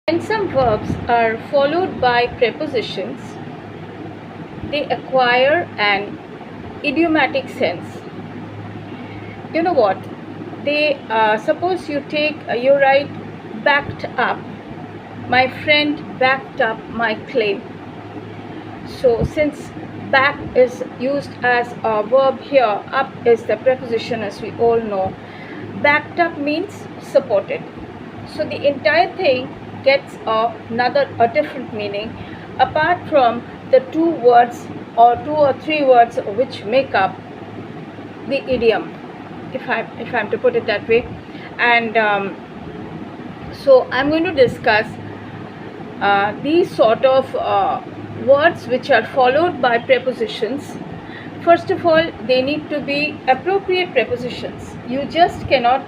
When some verbs are followed by prepositions, they acquire an idiomatic sense. You know what? They suppose you write backed up. My friend backed up my claim. So since back is used as a verb here, up is the preposition as we all know. Backed up means supported. So the entire thing gets a different meaning apart from the two words or two or three words which make up the idiom, if I'm to put it that way. And so I'm going to discuss these sort of words which are followed by prepositions. First of all, they need to be appropriate prepositions. You just cannot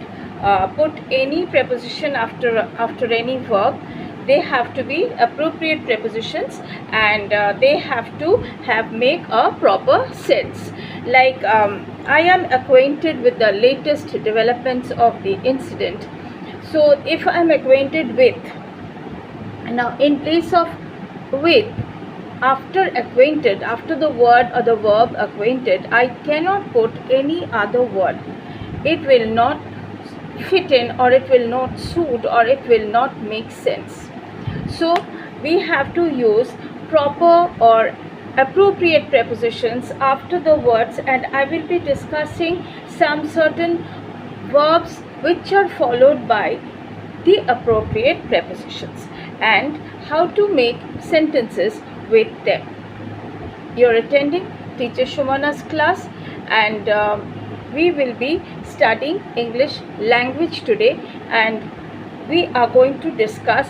put any preposition after any verb. They have to be appropriate prepositions, and they have to make a proper sense. Like I am acquainted with the latest developments of the incident. So if I am acquainted with, now in place of with, after acquainted, after the word or the verb acquainted, I cannot put any other word. It will not fit in, or it will not suit, or it will not make sense. So we have to use proper or appropriate prepositions after the words, and I will be discussing some certain verbs which are followed by the appropriate prepositions and how to make sentences with them. You're attending Teacher Shumana's class, and we will be studying English language today, and we are going to discuss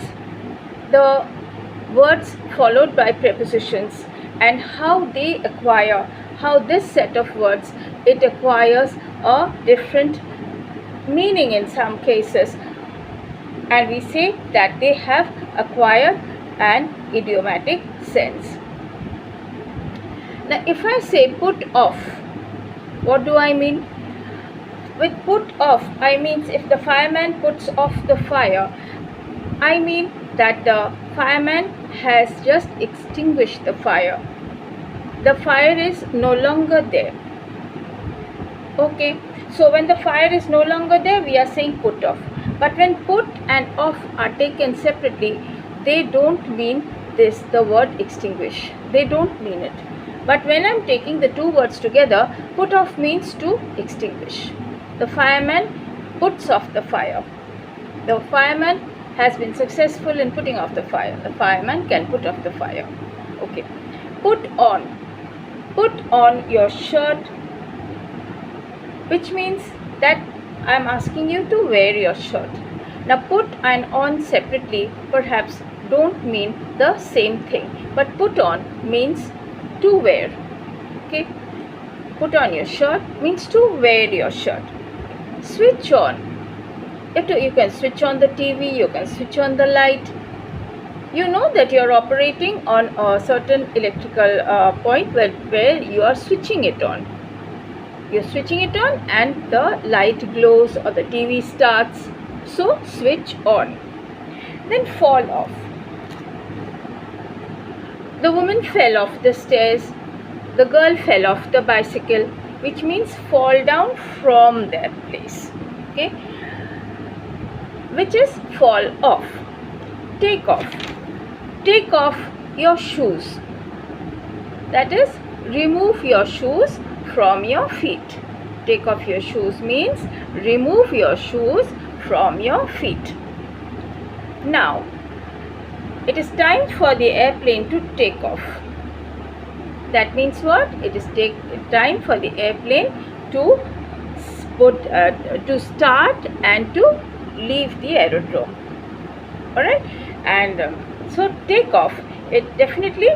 the words followed by prepositions and how they acquire, how this set of words, it acquires a different meaning in some cases, and we say that they have acquired an idiomatic sense. Now if I say put off, what do I mean? With put off, I mean if the fireman puts off the fire, I mean that the fireman has just extinguished the fire. The fire is no longer there. Okay, so when the fire is no longer there, we are saying put off. But when put and off are taken separately, they don't mean this, the word extinguish. They don't mean it. But when I'm taking the two words together, put off means to extinguish. The fireman puts off the fire. The fireman has been successful in putting off the fire. The fireman can put off the fire. Okay. Put on. Put on your shirt, which means that I'm asking you to wear your shirt. Now put and on separately perhaps don't mean the same thing, but put on means to wear. Okay, put on your shirt means to wear your shirt. Switch on. You can switch on the TV, you can switch on the light. You know that you're operating on a certain electrical point where you are switching it on. You're switching it on and the light glows or the TV starts. So switch on. Then fall off. The woman fell off the stairs. The girl fell off the bicycle, which means fall down from their place. Okay, which is fall off. Take off. Take off your shoes. That is, remove your shoes from your feet. Take off your shoes means remove your shoes from your feet. Now, it is time for the airplane to take off. That means what? It is time for the airplane to start and to leave the aerodrome. Alright? And so take off, it definitely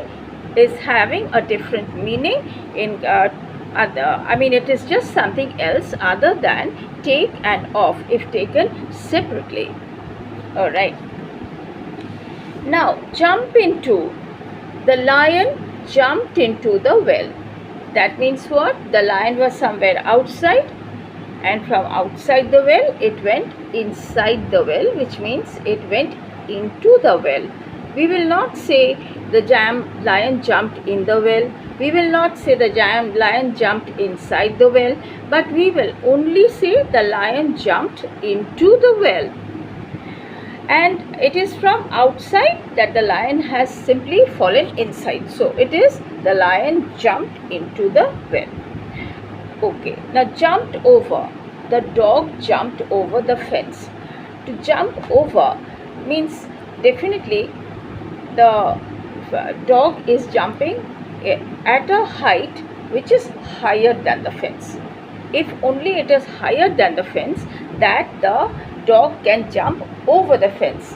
is having a different meaning in it is just something else other than take and off if taken separately. Alright. Now jump into. The lion jumped into the well. That means what? The lion was somewhere outside, and from outside the well it went inside the well, which means it went into the well. We will not say the lion jumped in the well. We will not say the lion jumped inside the well, but we will only say the lion jumped into the well. And it is from outside that the lion has simply fallen inside. So it is the lion jumped into the well. Okay, now jumped over. The dog jumped over the fence. To jump over means definitely the dog is jumping at a height which is higher than the fence. If only it is higher than the fence, that the dog can jump over the fence.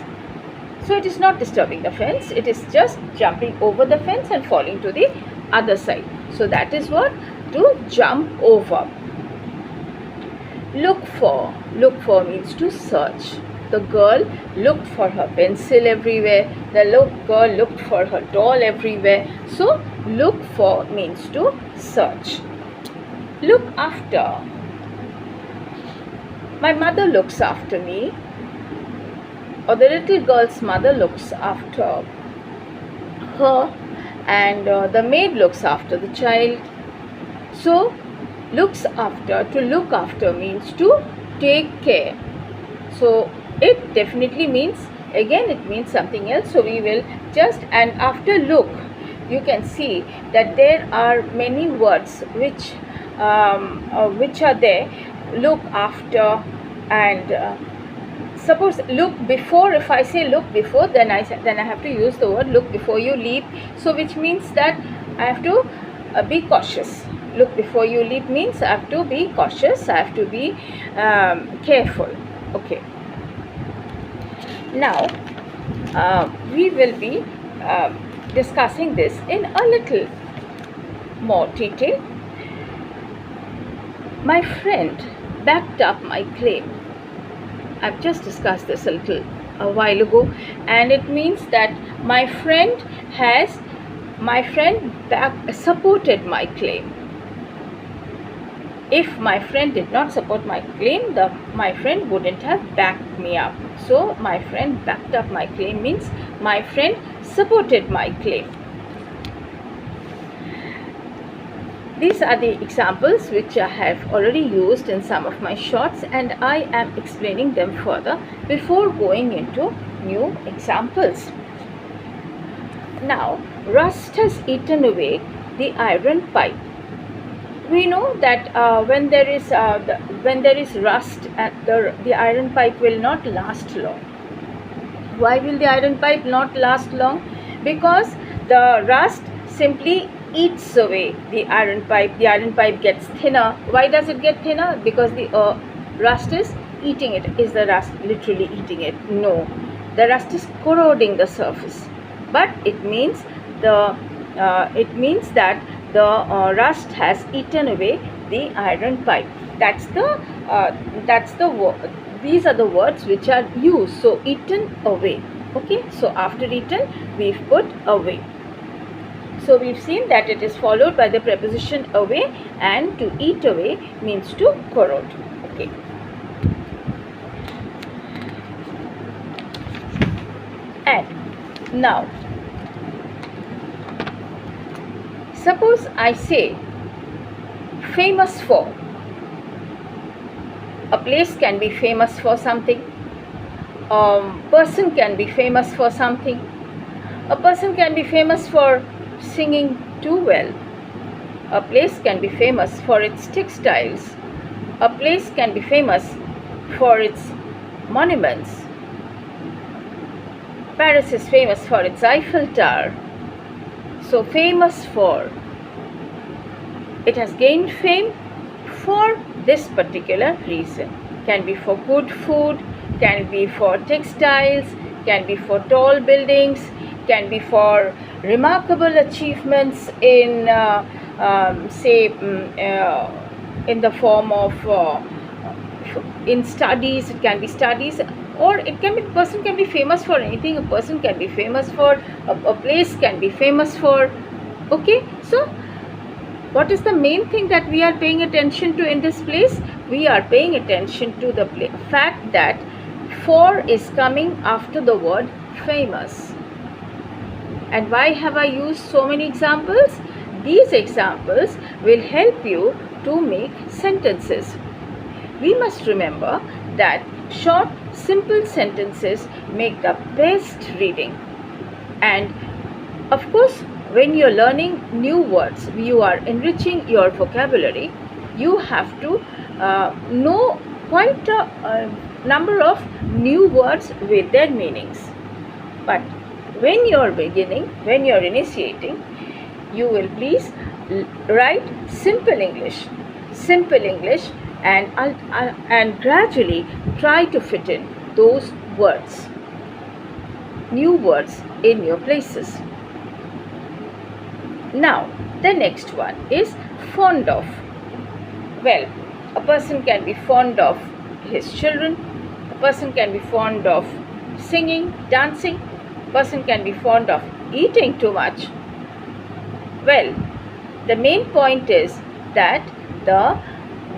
So it is not disturbing the fence, it is just jumping over the fence and falling to the other side. So that is what to jump over. Look for. Look for means to search. The girl looked for her pencil everywhere. The girl looked for her doll everywhere. So look for means to search. Look after. My mother looks after me, or the little girl's mother looks after her, and the maid looks after the child. So looks after, to look after means to take care. So it definitely means, again it means something else. So we will just, and after look you can see that there are many words which are there. Look after, and suppose look before. If I say look before, then I have to use the word look before you leap. So which means that I have to be cautious. Look before you leap means I have to be cautious, I have to be careful. Okay. Now we will be discussing this in a little more detail. My friend backed up my claim. I've just discussed this a while ago, and it means that my friend supported my claim. If my friend did not support my claim, my friend wouldn't have backed me up. So my friend backed up my claim means my friend supported my claim. These are the examples which I have already used in some of my shorts, and I am explaining them further before going into new examples. Now, rust has eaten away the iron pipe. We know that when there is rust, the iron pipe will not last long. Why will the iron pipe not last long? Because the rust simply eats away the iron pipe. The iron pipe gets thinner. Why does it get thinner? Because the rust is eating it. Is the rust literally eating it? No, the rust is corroding the surface. But it means that the rust has eaten away the iron pipe. These are the words which are used. So eaten away. Okay. So after eaten, we've put away. So we've seen that it is followed by the preposition away, and to eat away means to corrode. Okay. And now, suppose I say famous for. A place can be famous for something. A person can be famous for something. A person can be famous for singing too well. A place can be famous for its textiles. A place can be famous for its monuments. Paris is famous for its Eiffel Tower. So famous for. It has gained fame for this particular reason. Can be for good food, can be for textiles, can be for tall buildings, can be for remarkable achievements in in the form of in studies. It can be studies, or it can be, person can be famous for anything. A person can be famous for, a place can be famous for. Okay, so what is the main thing that we are paying attention to in this place? We are paying attention to the fact that for is coming after the word famous. And why have I used so many examples? These examples will help you to make sentences. We must remember that short, simple sentences make the best reading. And of course, when you're learning new words, you are enriching your vocabulary, you have to know quite a number of new words with their meanings. But when you're beginning, when you're initiating, you will please write simple English, and gradually try to fit in those words, new words in your places. Now, the next one is fond of. Well, a person can be fond of his children, a person can be fond of singing, dancing, a person can be fond of eating too much. Well, the main point is that the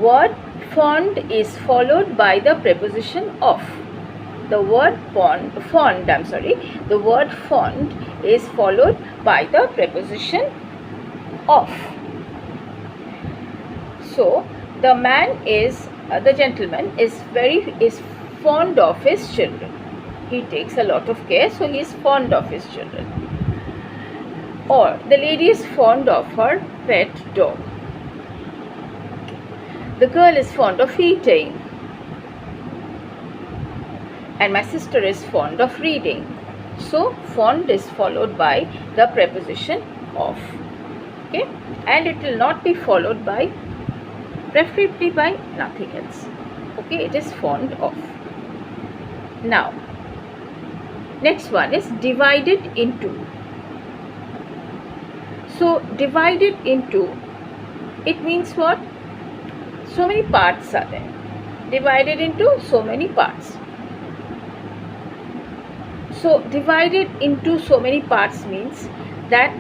word fond is followed by the preposition of. The word the word fond is followed by the preposition of. So the gentleman is fond of his children. He takes a lot of care, so he is fond of his children. Or the lady is fond of her pet dog. The girl is fond of eating. And my sister is fond of reading. So fond is followed by the preposition of. Okay, and it will not be followed by, preferably by, nothing else. Okay, it is fond of. Now, next one is divided into. So divided into, it means what? So many parts are there. Divided into so many parts. So divided into so many parts means that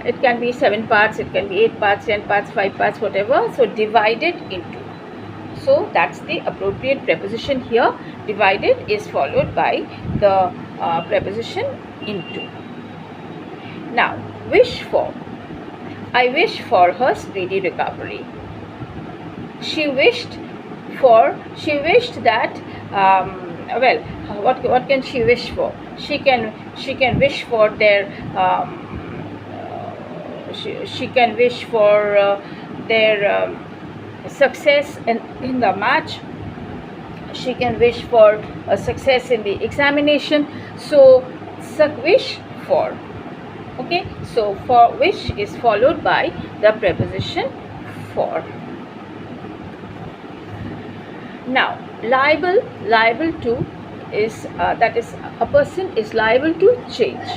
it can be 7 parts, it can be 8 parts, 10 parts, 5 parts, whatever. So divided into. So that's the appropriate preposition here. Divided is followed by the preposition into. Now, wish for. I wish for her speedy recovery. She wished that, what can she wish for? She can wish for their she can wish for their success in the match. She can wish for a success in the examination. So wish for. Okay, so for wish is followed by the preposition for. Now, liable to is that is, a person is liable to change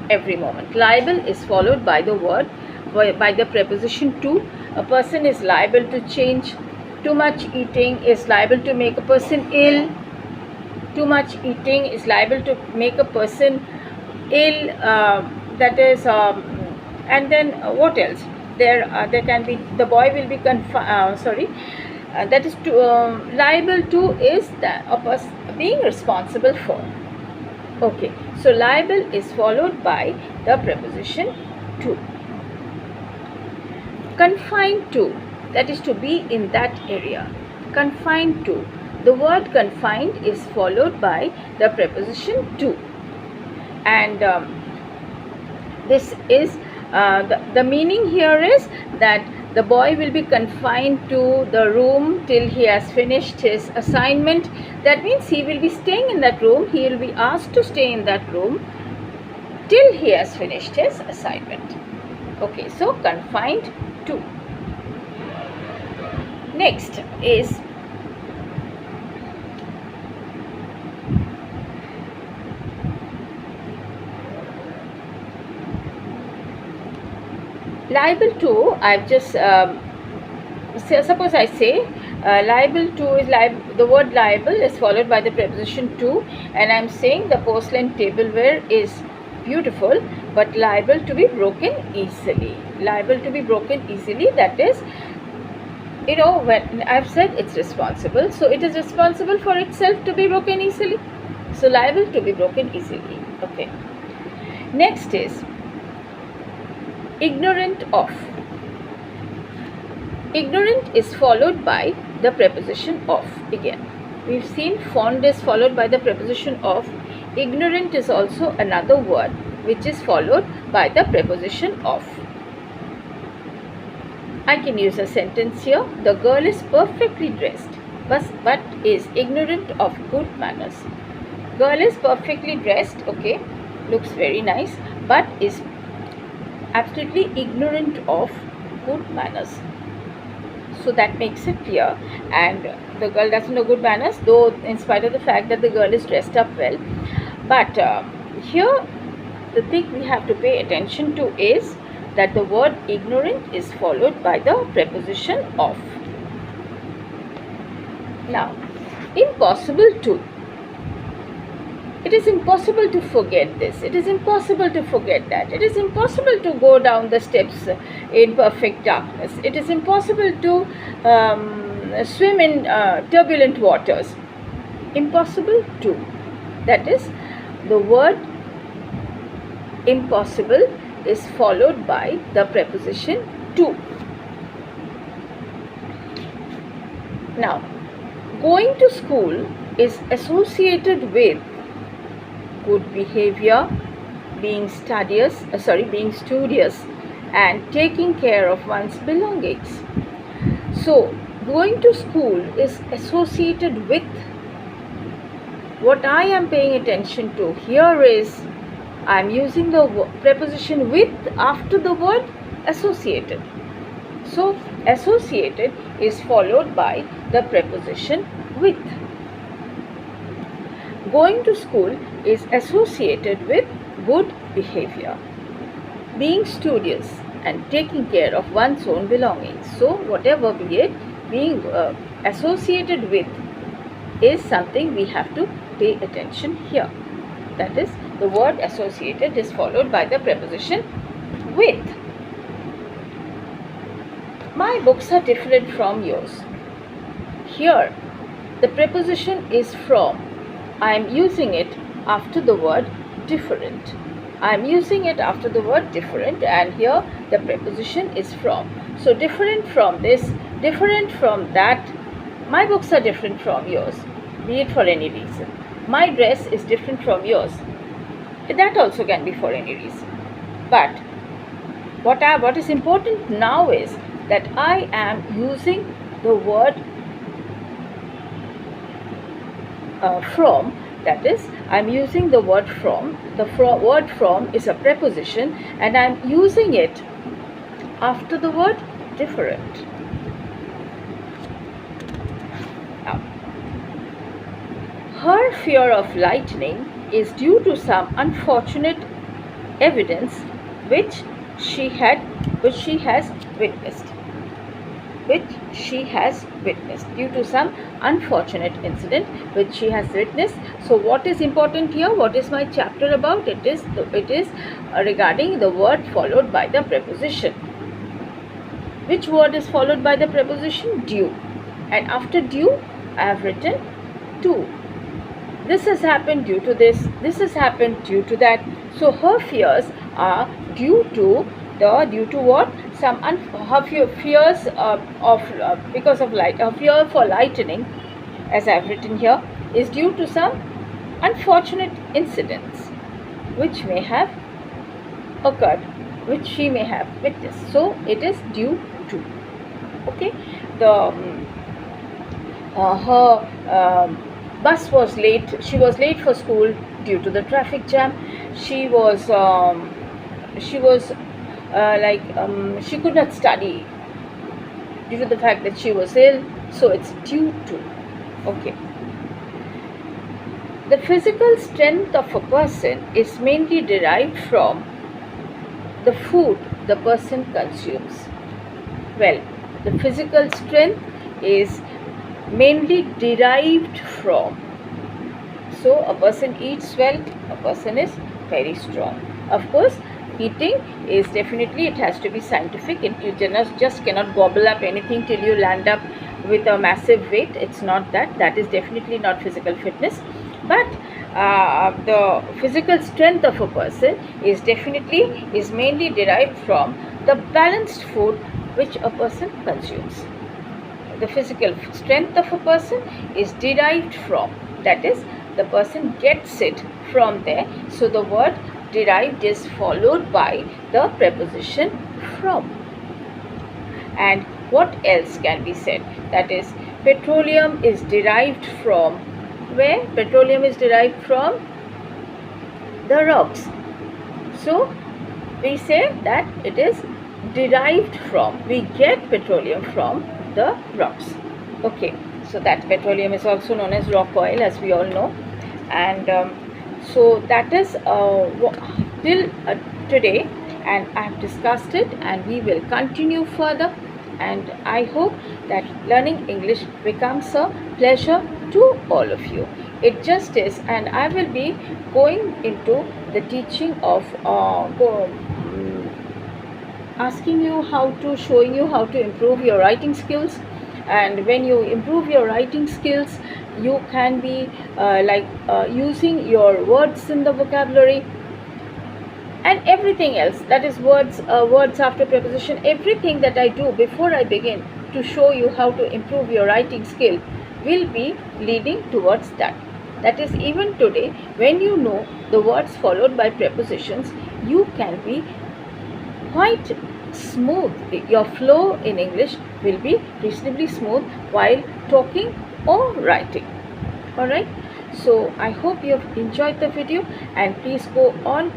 every moment. Liable is followed by the word, by the preposition to. A person is liable to change. Too much eating is liable to make a person ill. Too much eating is liable to make a person ill. That is, and then what else? There can be, the boy will be that is liable to is that a person being responsible for. Okay, so liable is followed by the preposition to. Confined to, that is to be in that area. Confined to. The word confined is followed by the preposition to. And this is the meaning here is that the boy will be confined to the room till he has finished his assignment. That means he will be staying in that room. He will be asked to stay in that room till he has finished his assignment. Okay, so confined to. Next is liable to. I've just suppose I say liable to is the word liable is followed by the preposition to, and I'm saying the porcelain tableware is beautiful but liable to be broken easily. Liable to be broken easily, that is, you know, when I've said it's responsible, so it is responsible for itself to be broken easily. So liable to be broken easily. Okay. Next is ignorant of. Ignorant is followed by the preposition of again. We've seen fond is followed by the preposition of. Ignorant is also another word which is followed by the preposition of. I can use a sentence here. The girl is perfectly dressed but is ignorant of good manners. Girl is perfectly dressed, okay, looks very nice, but is absolutely ignorant of good manners. So that makes it clear, and the girl doesn't know good manners, though in spite of the fact that the girl is dressed up well. But here the thing we have to pay attention to is that the word ignorant is followed by the preposition of. Now, impossible to. It is impossible to forget this. It is impossible to forget that. It is impossible to go down the steps in perfect darkness. It is impossible to swim in turbulent waters. Impossible to. That is, the word impossible is followed by the preposition to. Now, going to school is associated with good behavior, being studious, and taking care of one's belongings. So, going to school is associated with. What I am paying attention to here is I am using the preposition with after the word associated. So, associated is followed by the preposition with. Going to school is associated with good behavior, being studious and taking care of one's own belongings. So, whatever be it, being associated with is something we have to pay attention here. That is, the word associated is followed by the preposition with. My books are different from yours. Here, the preposition is from. I am using it after the word different. I am using it after the word different, and here the preposition is from. So, different from this, different from that. My books are different from yours, be it for any reason. My dress is different from yours. That also can be for any reason. But what is important now is that I am using the word from. That is, I am using the word from. The word from is a preposition, and I am using it after the word different. Now, her fear of lightning is due to some unfortunate evidence which she has witnessed. Due to some unfortunate incident which she has witnessed. So, what is important here? What is my chapter about? It is regarding the word followed by the preposition. Which word is followed by the preposition? Due. And after due, I have written to. This has happened due to this. This has happened due to that. So, her fears are due to what? Her fears because of light. Her fear for lightning, as I have written here, is due to some unfortunate incidents which may have occurred, which she may have witnessed. So, it is due to. Okay. Her bus was late. She was late for school due to the traffic jam. She could not study due to the fact that she was ill. So it's due to. Okay. The physical strength of a person is mainly derived from the food the person consumes. Well, the physical strength is mainly derived from. So, a person eats well, a person is very strong. Of course, eating is definitely, it has to be scientific. You just cannot gobble up anything till you land up with a massive weight. It's not that. That is definitely not physical fitness. But the physical strength of a person is mainly derived from the balanced food which a person consumes. The physical strength of a person is derived from, that is, the person gets it from there. So the word derived is followed by the preposition from. And what else can be said? That is, petroleum is derived from where? Petroleum is derived from the rocks. So we say that it is derived from, we get petroleum from the rocks. Okay, so that petroleum is also known as rock oil, as we all know. And so that is till today, and I have discussed it, and we will continue further. And I hope that learning English becomes a pleasure to all of you. It just is, and I will be going into the teaching of asking you how to, showing you how to improve your writing skills. And when you improve your writing skills, you can be using your words in the vocabulary and everything else, that is words after preposition. Everything that I do before I begin to show you how to improve your writing skill will be leading towards that. That is, even today, when you know the words followed by prepositions, you can be quite smooth. Your flow in English will be reasonably smooth while talking or writing. Alright, so I hope you have enjoyed the video, and please go on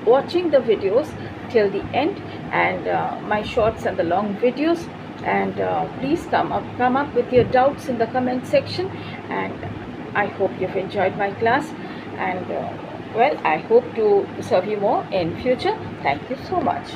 watching the videos till the end, and my shorts and the long videos. And please come up with your doubts in the comment section. And I hope you've enjoyed my class, and well, I hope to serve you more in future. Thank you so much.